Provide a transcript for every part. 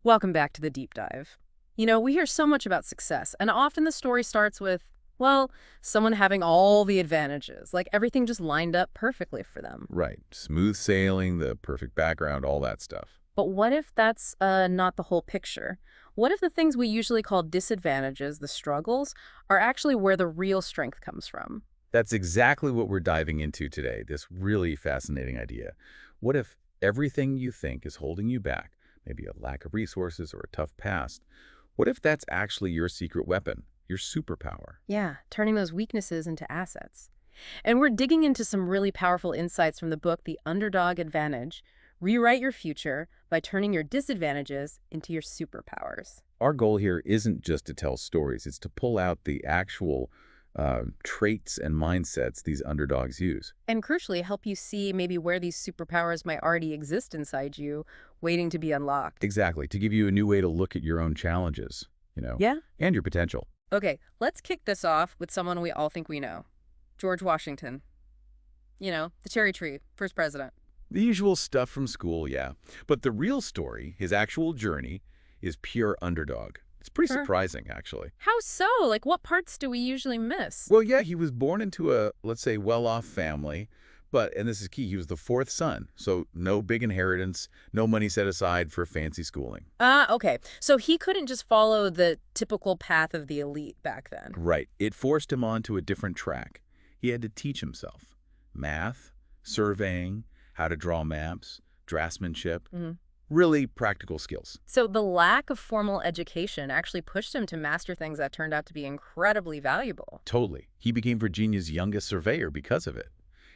Welcome back to the deep dive. We hear so much about success, and often the story starts with, well, someone having all the advantages, like everything just lined up perfectly for them. Right. Smooth sailing, the perfect background, all that stuff. But what if that's not the whole picture? What if the things we usually call disadvantages, the struggles, are actually where the real strength comes from? That's exactly what we're diving into today, this really fascinating idea. What if everything you think is holding you back, maybe a lack of resources or a tough past, what if that's actually your secret weapon, your superpower? Yeah, turning those weaknesses into assets. And we're digging into some really powerful insights from the book, The Underdog Advantage. Rewrite your future by turning your disadvantages into your superpowers. Our goal here isn't just to tell stories, it's to pull out the actual traits and mindsets these underdogs use. And crucially, help you see maybe where these superpowers might already exist inside you, waiting to be unlocked. Exactly, to give you a new way to look at your own challenges, Yeah? and your potential. Okay, let's kick this off with someone we all think we know. George Washington. The cherry tree, first president. The usual stuff from school, yeah. But the real story, his actual journey, is pure underdog. It's pretty Sure. surprising, actually. How so? Like, what parts do we usually miss? Well, yeah, he was born into a, let's say, well-off family, but, and this is key, he was the fourth son, so no big inheritance, no money set aside for fancy schooling. Okay. So he couldn't just follow the typical path of the elite back then. Right. It forced him onto a different track. He had to teach himself. Math, surveying, how to draw maps, draftsmanship, Mhm. really practical skills. So the lack of formal education actually pushed him to master things that turned out to be incredibly valuable. Totally. He became Virginia's youngest surveyor because of it.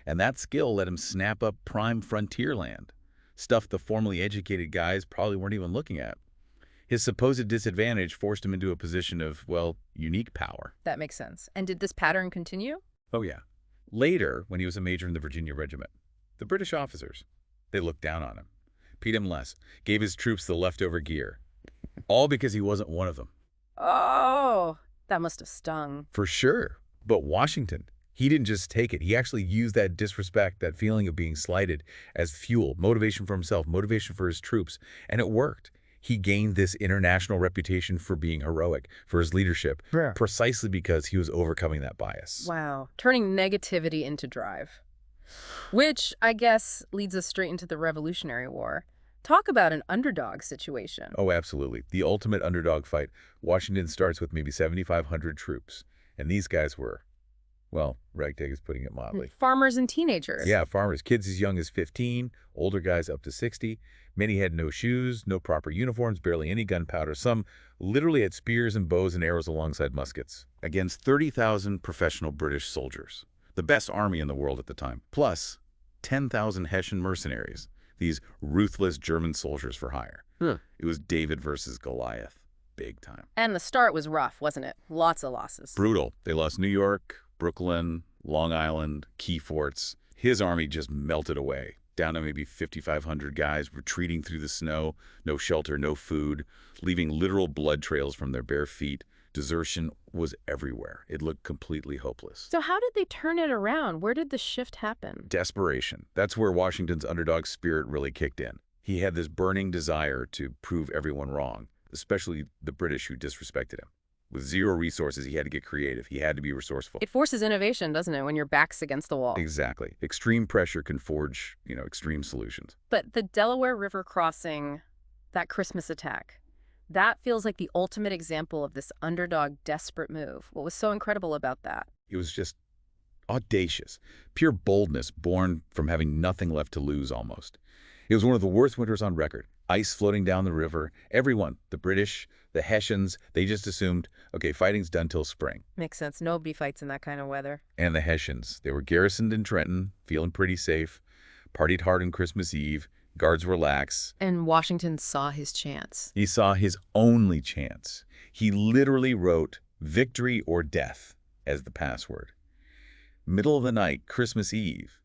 And that skill let him snap up prime frontier land, stuff the formally educated guys probably weren't even looking at. His supposed disadvantage forced him into a position of, well, unique power. That makes sense. And did this pattern continue? Oh, yeah. Later, when he was a major in the Virginia regiment, the British officers, they looked down on him, paid him less, gave his troops the leftover gear, all because he wasn't one of them. Oh, that must have stung. For sure. But Washington, he didn't just take it. He actually used that disrespect, that feeling of being slighted, as fuel, motivation for himself, motivation for his troops. And it worked. He gained this international reputation for being heroic, for his leadership, Yeah. precisely because he was overcoming that bias. Wow. Turning negativity into drive. Which, I guess, leads us straight into the Revolutionary War. Talk about an underdog situation. Oh, absolutely. The ultimate underdog fight. Washington starts with maybe 7,500 troops. And these guys were, well, ragtag is putting it mildly. Farmers and teenagers. Yeah, farmers. Kids as young as 15, older guys up to 60. Many had no shoes, no proper uniforms, barely any gunpowder. Some literally had spears and bows and arrows alongside muskets. Against 30,000 professional British soldiers. The best army in the world at the time. Plus 10,000 Hessian mercenaries. These ruthless German soldiers for hire. Huh. It was David versus Goliath. Big time. And the start was rough, wasn't it? Lots of losses. Brutal. They lost New York, Brooklyn, Long Island, key forts. His army just melted away, down to maybe 5,500 guys retreating through the snow, no shelter, no food, leaving literal blood trails from their bare feet. Desertion was everywhere. It looked completely hopeless. So how did they turn it around? Where did the shift happen? Desperation. That's where Washington's underdog spirit really kicked in. He had this burning desire to prove everyone wrong, especially the British who disrespected him. With zero resources, he had to get creative. He had to be resourceful. It forces innovation, doesn't it, when your back's against the wall? Exactly. Extreme pressure can forge, extreme solutions. But the Delaware River crossing, that Christmas attack, that feels like the ultimate example of this underdog desperate move. What was so incredible about that? It was just audacious, pure boldness born from having nothing left to lose almost. It was one of the worst winters on record. Ice floating down the river. Everyone, the British, the Hessians, they just assumed, okay, fighting's done till spring. Makes sense. Nobody fights in that kind of weather. And the Hessians, they were garrisoned in Trenton, feeling pretty safe, partied hard on Christmas Eve, guards were lax. And Washington saw his chance. He saw his only chance. He literally wrote victory or death as the password. Middle of the night, Christmas Eve,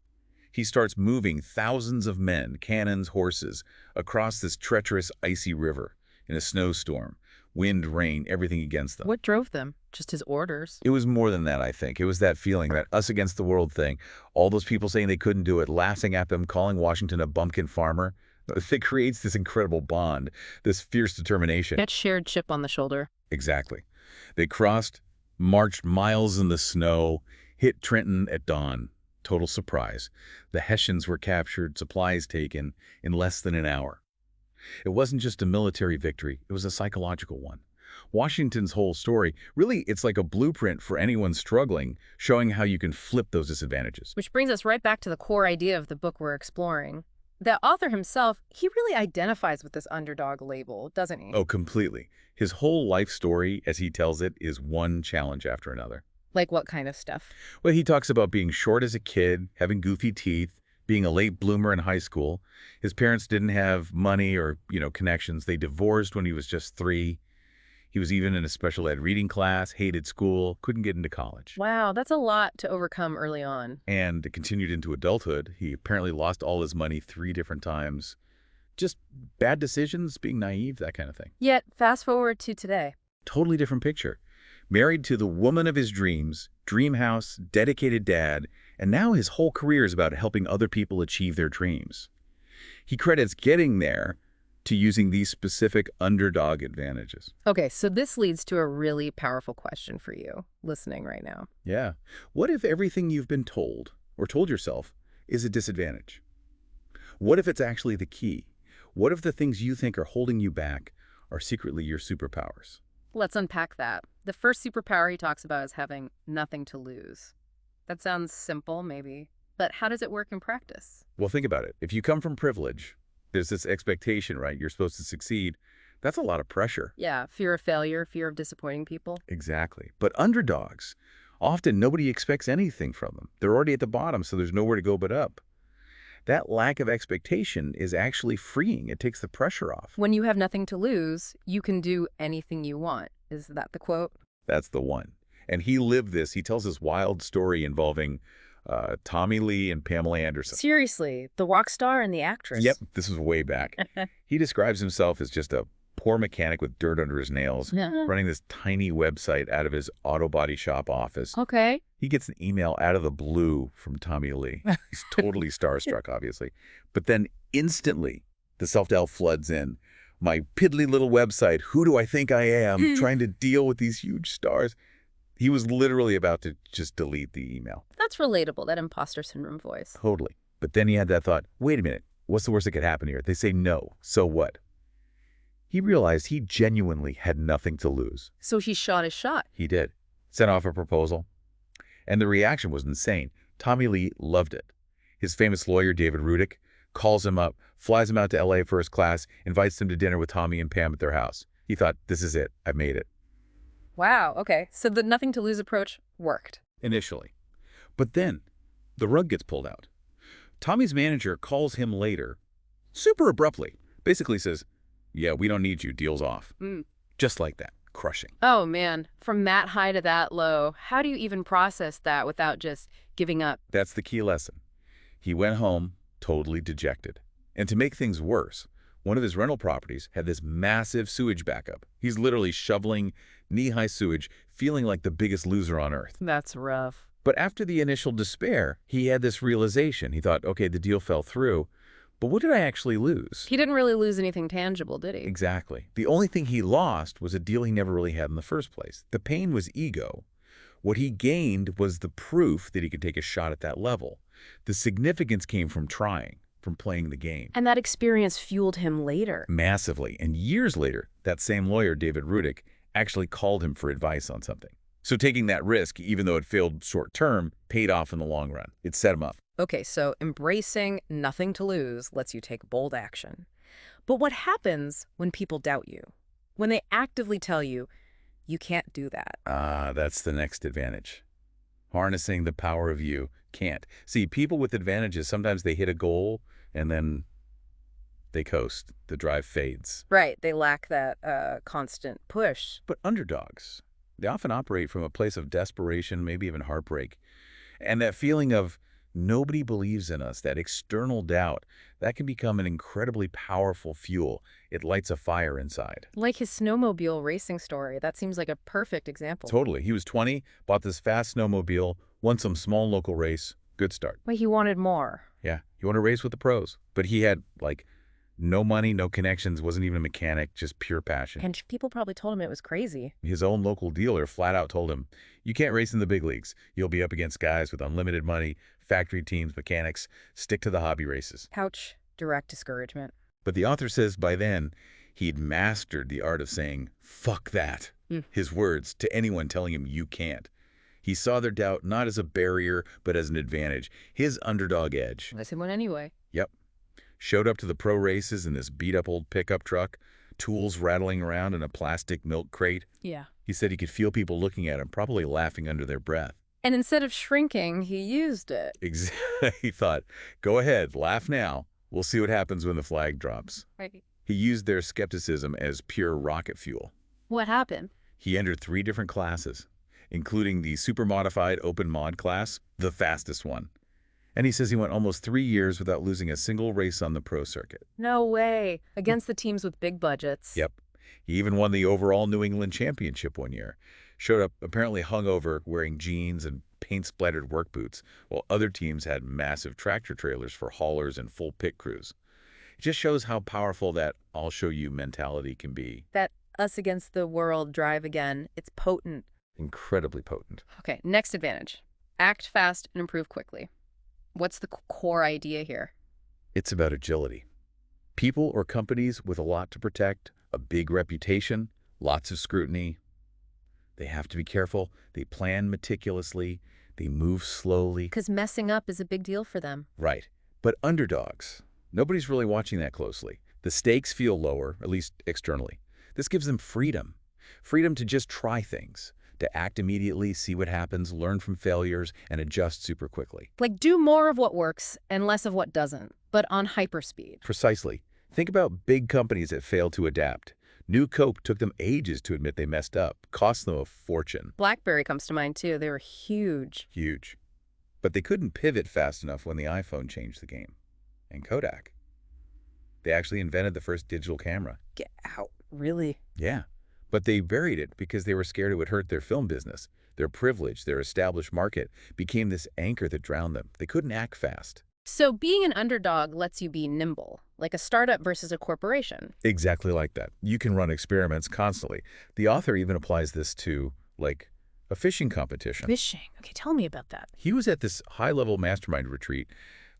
he starts moving thousands of men, cannons, horses, across this treacherous, icy river in a snowstorm. Wind, rain, everything against them. What drove them? Just his orders. It was more than that, I think. It was that feeling, that us against the world thing. All those people saying they couldn't do it, laughing at them, calling Washington a bumpkin farmer. It creates this incredible bond, this fierce determination. That shared chip on the shoulder. Exactly. They crossed, marched miles in the snow, hit Trenton at dawn. Total surprise. The Hessians were captured, supplies taken, in less than an hour. It wasn't just a military victory, it was a psychological one. Washington's whole story, really, it's like a blueprint for anyone struggling, showing how you can flip those disadvantages. Which brings us right back to the core idea of the book we're exploring. The author himself, he really identifies with this underdog label, doesn't he? Oh, completely. His whole life story, as he tells it, is one challenge after another. Like what kind of stuff? Well, he talks about being short as a kid, having goofy teeth, being a late bloomer in high school. His parents didn't have money or, connections. They divorced when he was just 3. He was even in a special ed reading class, hated school, couldn't get into college. Wow, that's a lot to overcome early on. And it continued into adulthood. He apparently lost all his money 3 different times. Just bad decisions, being naive, that kind of thing. Yet, fast forward to today. Totally different picture. Married to the woman of his dreams, dream house, dedicated dad, and now his whole career is about helping other people achieve their dreams. He credits getting there to using these specific underdog advantages. Okay, so this leads to a really powerful question for you, listening right now. Yeah. What if everything you've been told, or told yourself, is a disadvantage? What if it's actually the key? What if the things you think are holding you back are secretly your superpowers? Let's unpack that. The first superpower he talks about is having nothing to lose. That sounds simple, maybe, but how does it work in practice? Well, think about it. If you come from privilege, there's this expectation, right? You're supposed to succeed. That's a lot of pressure. Yeah, fear of failure, fear of disappointing people. Exactly. But underdogs, often nobody expects anything from them. They're already at the bottom, so there's nowhere to go but up. That lack of expectation is actually freeing. It takes the pressure off. When you have nothing to lose, you can do anything you want. Is that the quote? That's the one. And he lived this. He tells this wild story involving Tommy Lee and Pamela Anderson. Seriously, the rock star and the actress. Yep, this was way back. He describes himself as just a poor mechanic with dirt under his nails, running this tiny website out of his auto body shop office. Okay. He gets an email out of the blue from Tommy Lee. He's totally starstruck, obviously. But then instantly, the self-doubt floods in. My piddly little website, who do I think I am, trying to deal with these huge stars? He was literally about to just delete the email. That's relatable, that imposter syndrome voice. Totally. But then he had that thought, wait a minute, what's the worst that could happen here? They say no, so what? He realized he genuinely had nothing to lose. So he shot his shot. He did. Sent off a proposal. And the reaction was insane. Tommy Lee loved it. His famous lawyer, David Rewrit, calls him up, flies him out to L.A. first class, invites him to dinner with Tommy and Pam at their house. He thought, this is it. I've made it. Wow, okay. So the nothing to lose approach worked. Initially. But then, the rug gets pulled out. Tommy's manager calls him later, super abruptly, basically says, yeah, we don't need you, deal's off. Just like that, crushing. Oh, man. From that high to that low, how do you even process that without just giving up? That's the key lesson. He went home totally dejected. And to make things worse, one of his rental properties had this massive sewage backup. He's literally shoveling knee-high sewage, feeling like the biggest loser on earth. That's rough. But after the initial despair, he had this realization. He thought, okay, the deal fell through, but what did I actually lose? He didn't really lose anything tangible, did he? Exactly. The only thing he lost was a deal he never really had in the first place. The pain was ego. What he gained was the proof that he could take a shot at that level. The significance came from trying, from playing the game. And that experience fueled him later. Massively. And years later, that same lawyer, David Rewrit, actually called him for advice on something. So taking that risk, even though it failed short term, paid off in the long run. It set him up. Okay, so embracing nothing to lose lets you take bold action. But what happens when people doubt you? When they actively tell you, you can't do that? That's the next advantage. Harnessing the power of you can't. See, people with advantages, sometimes they hit a goal and then they coast. The drive fades. Right, they lack that constant push. But underdogs, they often operate from a place of desperation, maybe even heartbreak. And that feeling of nobody believes in us, that external doubt, that can become an incredibly powerful fuel. It lights a fire inside. Like his snowmobile racing story. That seems like a perfect example. Totally. He was 20, bought this fast snowmobile, won some small local race. Good start. But he wanted more. Yeah, he wanted to race with the pros. But he had, like, No money, no connections, wasn't even a mechanic, just pure passion. And people probably told him it was crazy. His own local dealer flat out told him, you can't race in the big leagues. You'll be up against guys with unlimited money, factory teams, mechanics. Stick to the hobby races. Ouch. Direct discouragement. But the author says by then, he'd mastered the art of saying, fuck that. His words to anyone telling him you can't. He saw their doubt not as a barrier, but as an advantage. His underdog edge. Unless he went anyway. Yep. Showed up to the pro races in this beat-up old pickup truck, tools rattling around in a plastic milk crate. Yeah. He said he could feel people looking at him, probably laughing under their breath. And instead of shrinking, he used it. He thought, go ahead, laugh now. We'll see what happens when the flag drops. Right. He used their skepticism as pure rocket fuel. What happened? He entered 3 different classes, including the super modified open mod class, the fastest one. And he says he went almost 3 years without losing a single race on the pro circuit. No way. Against the teams with big budgets. Yep. He even won the overall New England championship one year. Showed up apparently hungover, wearing jeans and paint-splattered work boots, while other teams had massive tractor trailers for haulers and full pit crews. It just shows how powerful that I'll show you mentality can be. That us against the world drive again. It's potent. Incredibly potent. Okay, next advantage. Act fast and improve quickly. What's the core idea here? It's about agility. People or companies with a lot to protect, a big reputation, lots of scrutiny. They have to be careful. They plan meticulously. They move slowly. Because messing up is a big deal for them. Right. But underdogs, nobody's really watching that closely. The stakes feel lower, at least externally. This gives them freedom. Freedom to just try things, to act immediately, see what happens, learn from failures, and adjust super quickly. Like do more of what works and less of what doesn't, but on hyperspeed. Precisely. Think about big companies that fail to adapt. New Coke took them ages to admit they messed up, cost them a fortune. BlackBerry comes to mind too. They were huge. Huge. But they couldn't pivot fast enough when the iPhone changed the game. And Kodak. They actually invented the first digital camera. Get out. Really? Yeah. But they buried it because they were scared it would hurt their film business. Their privilege, their established market, became this anchor that drowned them. They couldn't act fast. So being an underdog lets you be nimble, like a startup versus a corporation. Exactly like that. You can run experiments constantly. The author even applies this to, like, a fishing competition. Fishing? Okay, tell me about that. He was at this high-level mastermind retreat.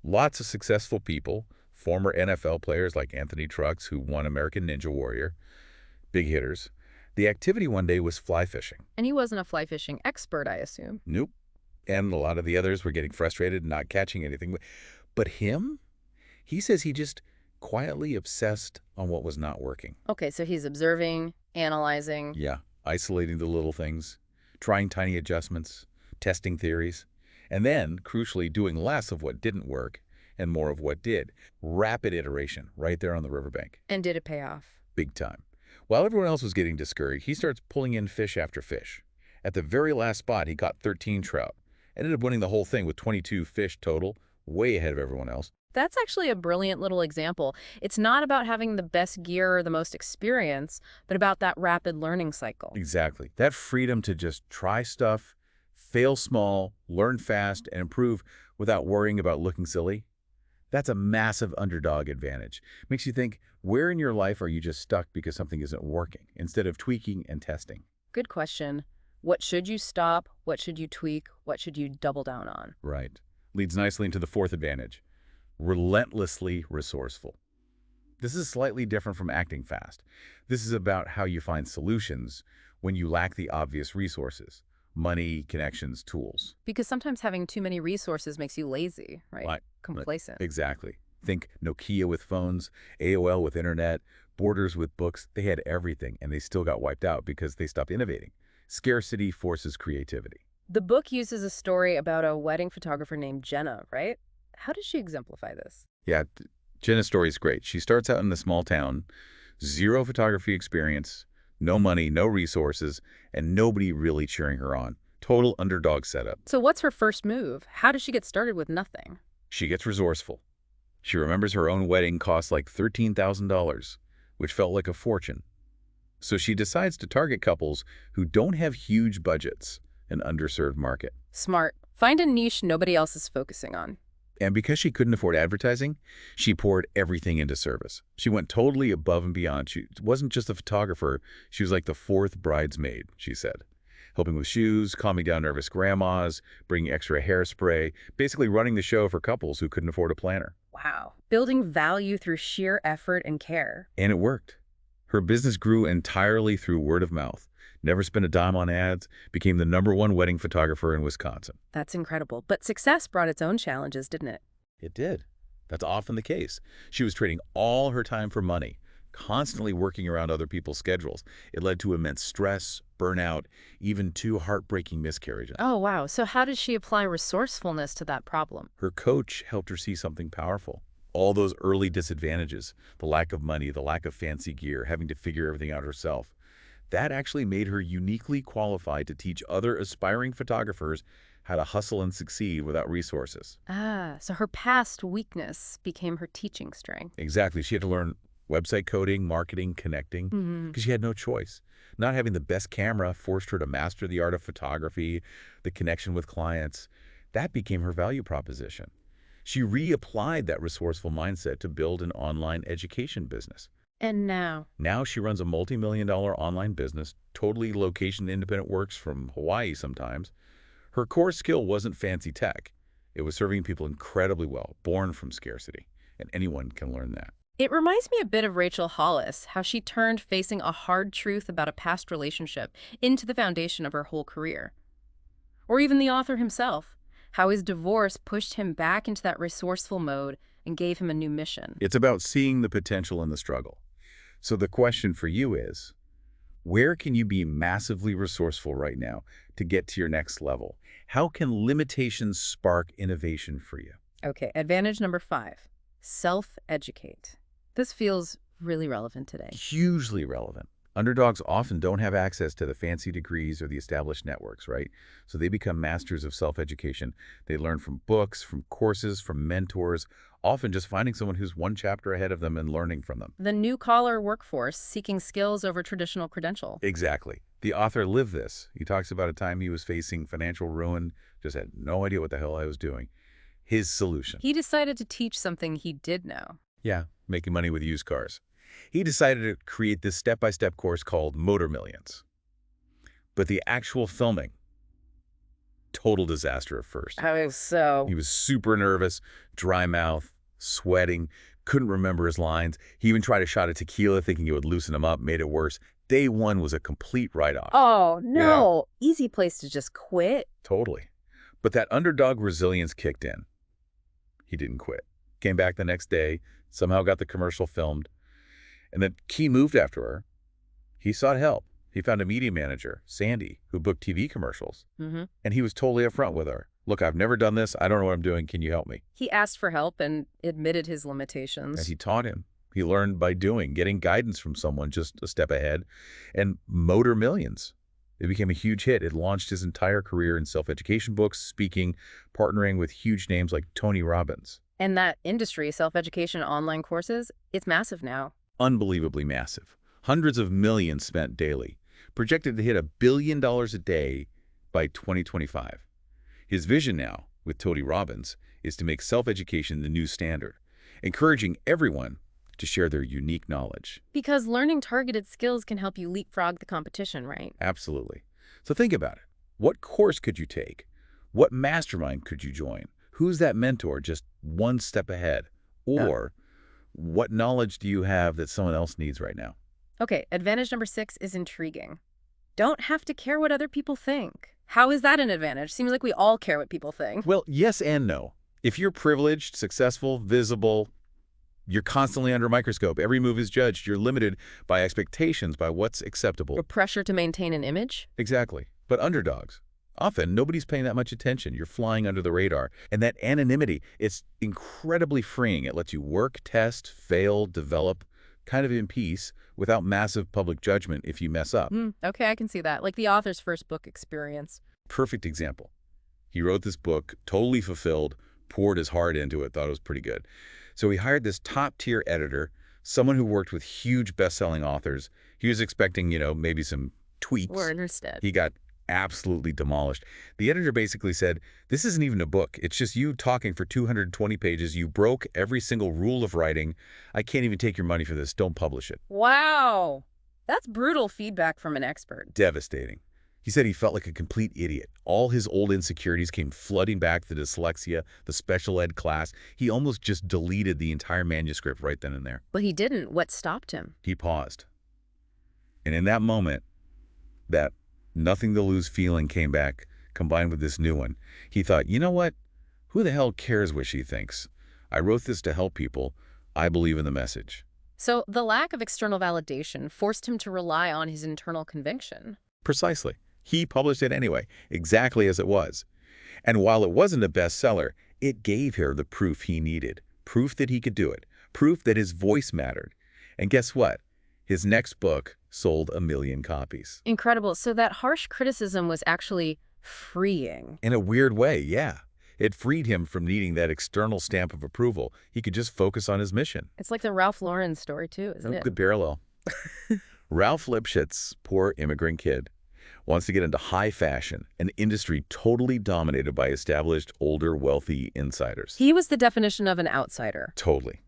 Lots of successful people, former NFL players like Anthony Trucks, who won American Ninja Warrior, big hitters. The activity one day was fly fishing. And he wasn't a fly fishing expert, I assume. Nope. And a lot of the others were getting frustrated and not catching anything. But him? He says he just quietly obsessed on what was not working. Okay, so he's observing, analyzing. Yeah, isolating the little things, trying tiny adjustments, testing theories, and then, crucially, doing less of what didn't work and more of what did. Rapid iteration right there on the riverbank. And did it pay off? Big time. While everyone else was getting discouraged, he starts pulling in fish after fish. At the very last spot, he caught 13 trout. Ended up winning the whole thing with 22 fish total, way ahead of everyone else. That's actually a brilliant little example. It's not about having the best gear or the most experience, but about that rapid learning cycle. Exactly. That freedom to just try stuff, fail small, learn fast, and improve without worrying about looking silly. That's a massive underdog advantage. Makes you think, where in your life are you just stuck because something isn't working, instead of tweaking and testing? Good question. What should you stop? What should you tweak? What should you double down on? Right. Leads nicely into the fourth advantage. Relentlessly resourceful. This is slightly different from acting fast. This is about how you find solutions when you lack the obvious resources. Money, connections, tools. Because sometimes having too many resources makes you lazy, right? Complacent. Exactly. Think Nokia with phones, AOL with internet, Borders with books. They had everything, and they still got wiped out because they stopped innovating. Scarcity forces creativity. The book uses a story about a wedding photographer named Jenna, right? How does she exemplify this? Yeah, Jenna's story is great. She starts out in a small town, zero photography experience, no money, no resources, and nobody really cheering her on. Total underdog setup. So what's her first move? How does she get started with nothing? She gets resourceful. She remembers her own wedding cost like $13,000, which felt like a fortune. So she decides to target couples who don't have huge budgets, an underserved market. Smart. Find a niche nobody else is focusing on. And because she couldn't afford advertising, she poured everything into service. She went totally above and beyond. She wasn't just a photographer. She was like the fourth bridesmaid, she said. Helping with shoes, calming down nervous grandmas, bringing extra hairspray, basically running the show for couples who couldn't afford a planner. Wow. Building value through sheer effort and care. And it worked. Her business grew entirely through word of mouth. Never spent a dime on ads, became the #1 wedding photographer in Wisconsin. That's incredible. But success brought its own challenges, didn't it? It did. That's often the case. She was trading all her time for money, constantly working around other people's schedules. It led to immense stress, burnout, even 2 heartbreaking miscarriages. Oh, wow. So how did she apply resourcefulness to that problem? Her coach helped her see something powerful. All those early disadvantages, the lack of money, the lack of fancy gear, having to figure everything out herself, that actually made her uniquely qualified to teach other aspiring photographers how to hustle and succeed without resources. Ah, so her past weakness became her teaching strength. Exactly. She had to learn website coding, marketing, connecting, because she had no choice. Not having the best camera forced her to master the art of photography, the connection with clients. That became her value proposition. She reapplied that resourceful mindset to build an online education business. And now? Now she runs a multi-million-dollar online business, totally location-independent, works from Hawaii sometimes. Her core skill wasn't fancy tech. It was serving people incredibly well, born from scarcity. And anyone can learn that. It reminds me a bit of Rachel Hollis, how she turned facing a hard truth about a past relationship into the foundation of her whole career. Or even the author himself, how his divorce pushed him back into that resourceful mode and gave him a new mission. It's about seeing the potential in the struggle. So the question for you is, where can you be massively resourceful right now to get to your next level? How can limitations spark innovation for you? Okay, advantage number 5, self-educate. This feels really relevant today. Hugely relevant. Underdogs often don't have access to the fancy degrees or the established networks, right? So they become masters of self-education. They learn from books, from courses, from mentors, often just finding someone who's one chapter ahead of them and learning from them. The new-collar workforce seeking skills over traditional credential. Exactly. The author lived this. He talks about a time he was facing financial ruin, just had no idea what the hell I was doing. His solution. He decided to teach something he did know. Yeah, making money with used cars. He decided to create this step-by-step course called Motor Millions. But the actual filming, total disaster at first. Oh, so? He was super nervous, dry mouth, sweating, couldn't remember his lines. He even tried a shot of tequila thinking it would loosen him up, made it worse. Day 1 was a complete write-off. Oh, no. Yeah. Easy place to just quit. Totally. But that underdog resilience kicked in. He didn't quit. Came back the next day, somehow got the commercial filmed. And the key moved after her. He sought help. He found a media manager, Sandy, who booked TV commercials. And he was totally upfront with her. Look, I've never done this. I don't know what I'm doing. Can you help me? He asked for help and admitted his limitations. And he taught him. He learned by doing, getting guidance from someone just a step ahead. And Motor Millions. It became a huge hit. It launched his entire career in self-education books, speaking, partnering with huge names like Tony Robbins. And that industry, self-education online courses, it's massive now. Unbelievably massive. Hundreds of millions spent daily. Projected to hit $1 billion a day by 2025. His vision now, with Tony Robbins, is to make self-education the new standard, encouraging everyone to share their unique knowledge. Because learning targeted skills can help you leapfrog the competition, right? Absolutely. So think about it. What course could you take? What mastermind could you join? Who's that mentor just one step ahead? Or what knowledge do you have that someone else needs right now? Okay, advantage number 6 is intriguing. Don't have to care what other people think. How is that an advantage? Seems like we all care what people think. Well, yes and no. If you're privileged, successful, visible, you're constantly under a microscope. Every move is judged. You're limited by expectations, by what's acceptable. Or pressure to maintain an image? Exactly. But underdogs, often nobody's paying that much attention. You're flying under the radar. And that anonymity, it's incredibly freeing. It lets you work, test, fail, develop, kind of in peace, without massive public judgment if you mess up. Okay, I can see that. Like the author's first book experience. Perfect example. He wrote this book, totally fulfilled, poured his heart into it, thought it was pretty good. So he hired this top-tier editor, someone who worked with huge best-selling authors. He was expecting, maybe some tweaks. Word instead. He got absolutely demolished. The editor basically said, this isn't even a book. It's just you talking for 220 pages. You broke every single rule of writing. I can't even take your money for this. Don't publish it. Wow. That's brutal feedback from an expert. Devastating. He said he felt like a complete idiot. All his old insecurities came flooding back, the dyslexia, the special ed class. He almost just deleted the entire manuscript right then and there. But he didn't. What stopped him? He paused. And in that moment, that nothing-to-lose feeling came back, combined with this new one. He thought, you know what? Who the hell cares what she thinks? I wrote this to help people. I believe in the message. So the lack of external validation forced him to rely on his internal conviction. Precisely. He published it anyway, exactly as it was. And while it wasn't a bestseller, it gave her the proof he needed. Proof that he could do it. Proof that his voice mattered. And guess what? His next book sold 1 million copies. Incredible. So that harsh criticism was actually freeing. In a weird way, yeah. It freed him from needing that external stamp of approval. He could just focus on his mission. It's like the Ralph Lauren story, too, isn't it? Good parallel. Ralph Lipschitz, poor immigrant kid, wants to get into high fashion, an industry totally dominated by established, older, wealthy insiders. He was the definition of an outsider. Totally.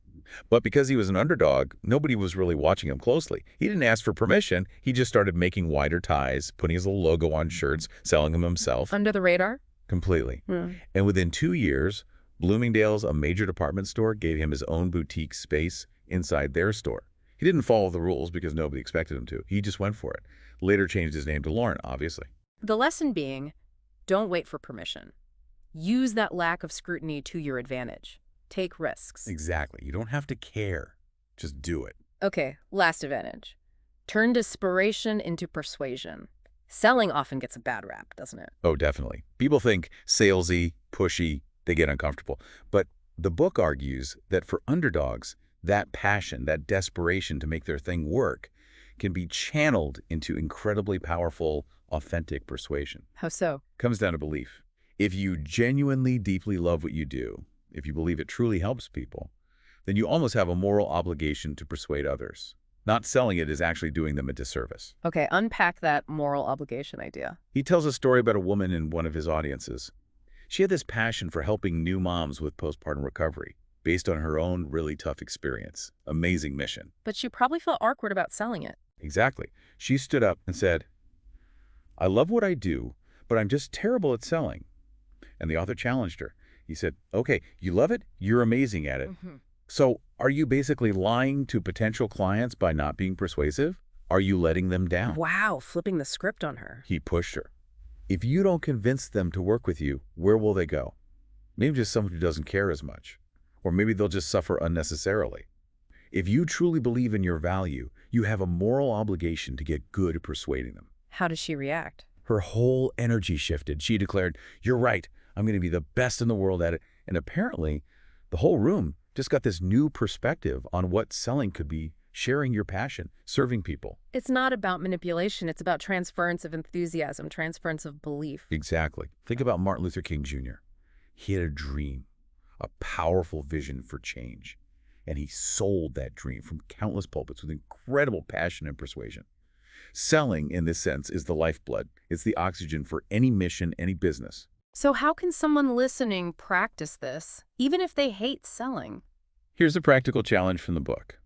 But because he was an underdog, nobody was really watching him closely. He didn't ask for permission. He just started making wider ties, putting his little logo on shirts, selling them himself. Under the radar? Completely. And within 2 years, Bloomingdale's, a major department store, gave him his own boutique space inside their store. He didn't follow the rules because nobody expected him to. He just went for it. Later changed his name to Lauren, obviously. The lesson being, don't wait for permission. Use that lack of scrutiny to your advantage. Take risks. Exactly. You don't have to care. Just do it. Okay, last advantage. Turn desperation into persuasion. Selling often gets a bad rap, doesn't it? Oh, definitely. People think salesy, pushy, they get uncomfortable. But the book argues that for underdogs, that passion, that desperation to make their thing work can be channeled into incredibly powerful, authentic persuasion. How so? Comes down to belief. If you genuinely, deeply love what you do, if you believe it truly helps people, then you almost have a moral obligation to persuade others. Not selling it is actually doing them a disservice. Okay, unpack that moral obligation idea. He tells a story about a woman in one of his audiences. She had this passion for helping new moms with postpartum recovery, based on her own really tough experience. Amazing mission. But she probably felt awkward about selling it. Exactly. She stood up and said, I love what I do, but I'm just terrible at selling. And the author challenged her. He said, okay, you love it? You're amazing at it. So are you basically lying to potential clients by not being persuasive? Are you letting them down? Wow, flipping the script on her. He pushed her. If you don't convince them to work with you, where will they go? Maybe just someone who doesn't care as much. Or maybe they'll just suffer unnecessarily. If you truly believe in your value, you have a moral obligation to get good at persuading them. How does she react? Her whole energy shifted. She declared, you're right. I'm going to be the best in the world at it. And apparently, the whole room just got this new perspective on what selling could be, sharing your passion, serving people. It's not about manipulation. It's about transference of enthusiasm, transference of belief. Exactly. Think about Martin Luther King Jr. He had a dream, a powerful vision for change. And he sold that dream from countless pulpits with incredible passion and persuasion. Selling, in this sense, is the lifeblood. It's the oxygen for any mission, any business. So how can someone listening practice this, even if they hate selling? Here's a practical challenge from the book.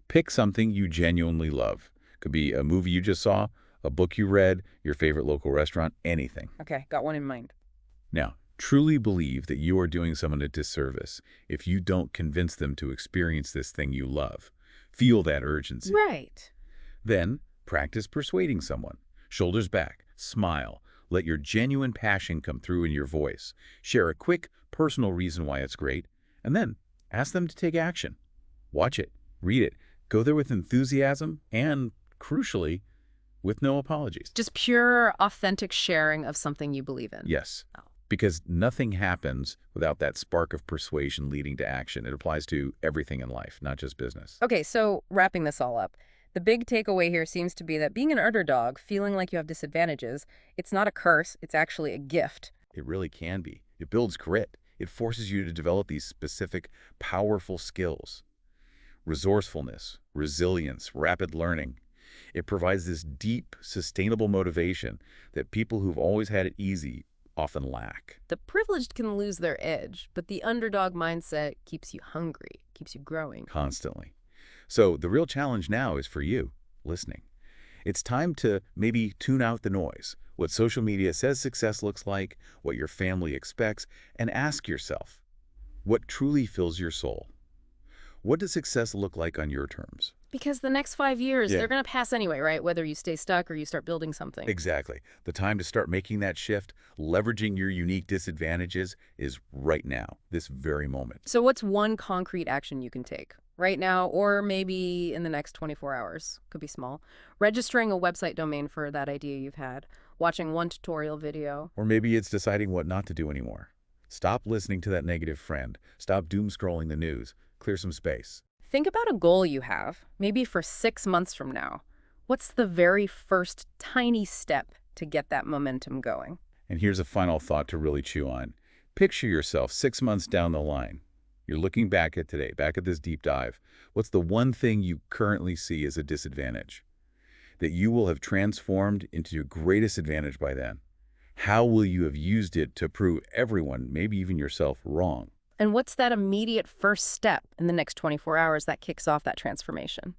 Pick something you genuinely love. Could be a movie you just saw, a book you read, your favorite local restaurant, anything. Okay, got one in mind. Now, truly believe that you are doing someone a disservice if you don't convince them to experience this thing you love. Feel that urgency. Right. Then, practice persuading someone. Shoulders back, smile. Let your genuine passion come through in your voice. Share a quick, personal reason why it's great, and then ask them to take action. Watch it, read it, go there with enthusiasm, and, crucially, with no apologies. Just pure, authentic sharing of something you believe in. Yes, Oh. because nothing happens without that spark of persuasion leading to action. It applies to everything in life, not just business. Okay, so wrapping this all up, the big takeaway here seems to be that being an underdog, feeling like you have disadvantages, it's not a curse, it's actually a gift. It really can be. It builds grit. It forces you to develop these specific, powerful skills. Resourcefulness, resilience, rapid learning. It provides this deep, sustainable motivation that people who've always had it easy often lack. The privileged can lose their edge, but the underdog mindset keeps you hungry, keeps you growing. Constantly. So the real challenge now is for you, listening. It's time to maybe tune out the noise, what social media says success looks like, what your family expects, and ask yourself, what truly fills your soul? What does success look like on your terms? Because the next 5 years, Yeah. they're going to pass anyway, right? Whether you stay stuck or you start building something. Exactly. The time to start making that shift, leveraging your unique disadvantages, is right now, this very moment. So what's one concrete action you can take right now or maybe in the next 24 hours? Could be small. Registering a website domain for that idea you've had, watching one tutorial video. Or maybe it's deciding what not to do anymore. Stop listening to that negative friend. Stop doom scrolling the news. Clear some space. Think about a goal you have, maybe for 6 months from now. What's the very first tiny step to get that momentum going? And here's a final thought to really chew on. Picture yourself 6 months down the line. You're looking back at today, back at this deep dive. What's the one thing you currently see as a disadvantage that you will have transformed into your greatest advantage by then? How will you have used it to prove everyone, maybe even yourself, wrong? And what's that immediate first step in the next 24 hours that kicks off that transformation?